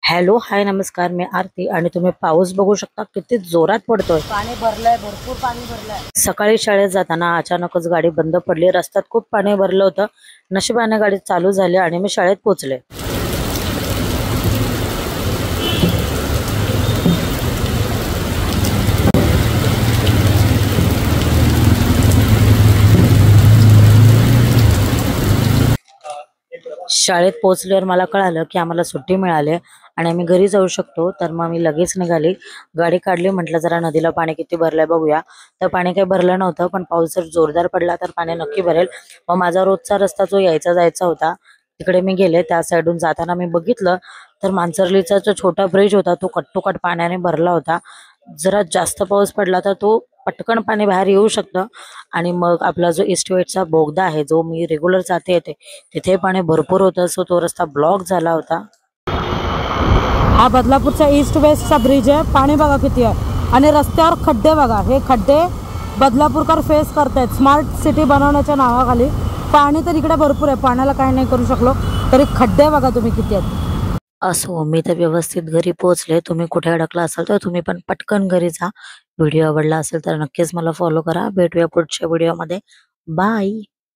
Hello hi नमस्कार, मी आरती आणि तुम्ही पाऊस बघू शकता किती जोरात पडतोय. पाणी भरलंय, भरपूर पाणी भरलंय. सकाळी शाळेत जाताना अचानकच गाडी बंद पडली. रस्त्यात खूप पाणी भरलं होतं. नशिबाने गाडी चालू झाली आणि मी शाळेत पोहोचले. शाळेत पोहोचल्यावर मला कळालं की आम्हाला सुट्टी मिळाली आणि आम्ही घरी जाऊ शकतो. तर मग मी लगेच निघाली, गाडी काढली. म्हटलं जरा नदीला पाणी किती भरलंय बघूया. तर पाणी काही भरलं नव्हतं, पण पाऊस जर जोरदार पडला तर पाणी नक्की भरेल. मग माझा रोजचा रस्ता जो यायचा जायचा होता तिकडे मी गेले. त्या साईडून जाताना मी बघितलं तर मांजरलीचा जो छोटा ब्रिज होता तो कट्टोकट पाण्याने भरला होता. जरा जास्त पाऊस पडला तर तो पटकन पाणी बाहेर येऊ शकतं. आणि मग आपला जो ईस्ट वेस्टचा बोगदा आहे, जो मी रेग्युलर जाते येते, तिथे पाणी भरपूर होतं. सो तो रस्ता ब्लॉक झाला होता. हा बदलापूरचा ईस्ट वेस्टचा ब्रिज आहे. पाणी बघा किती आहे आणि रस्त्यावर खड्डे बघा. हे खड्डे बदलापूरकर फेस करतायत स्मार्ट सिटी बनवण्याच्या नावाखाली. पाणी तर इकडे भरपूर आहे, पाण्याला काही नाही करू शकलो तरी खड्डे बघा तुम्ही किती आहेत. असो, मी तर व्यवस्थित घरी पोहोचले. तुम्ही कुठे अडकला असाल तर तुम्ही पण पटकन घरी जा. व्हिडिओ आवडला असेल तर नक्कीच मला फॉलो करा. भेटूया पुढच्या व्हिडिओमध्ये. बाय.